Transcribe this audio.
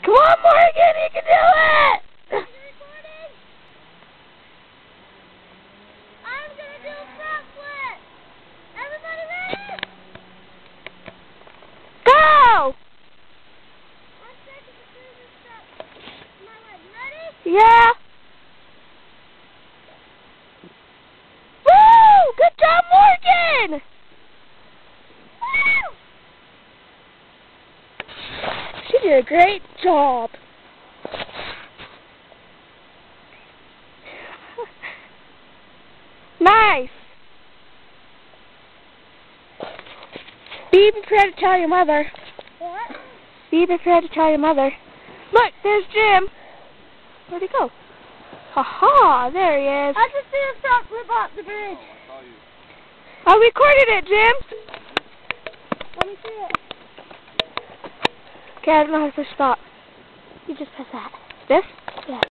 Come on, Morgan, you can do it! I'm gonna do a front flip! Everybody ready? Go! 1 second to do this step. My leg. Ready? Yeah. Woo! Good job, Morgan! Woo! She did a great job. Nice. Be prepared to tell your mother. What? Be prepared to tell your mother. Look, there's Jim. Where'd he go? Ha-ha, there he is. I just see a front flip off the bridge. I recorded it, Jim. Let me see it. Okay, I don't know how to push stop. You just press that. This? Yeah.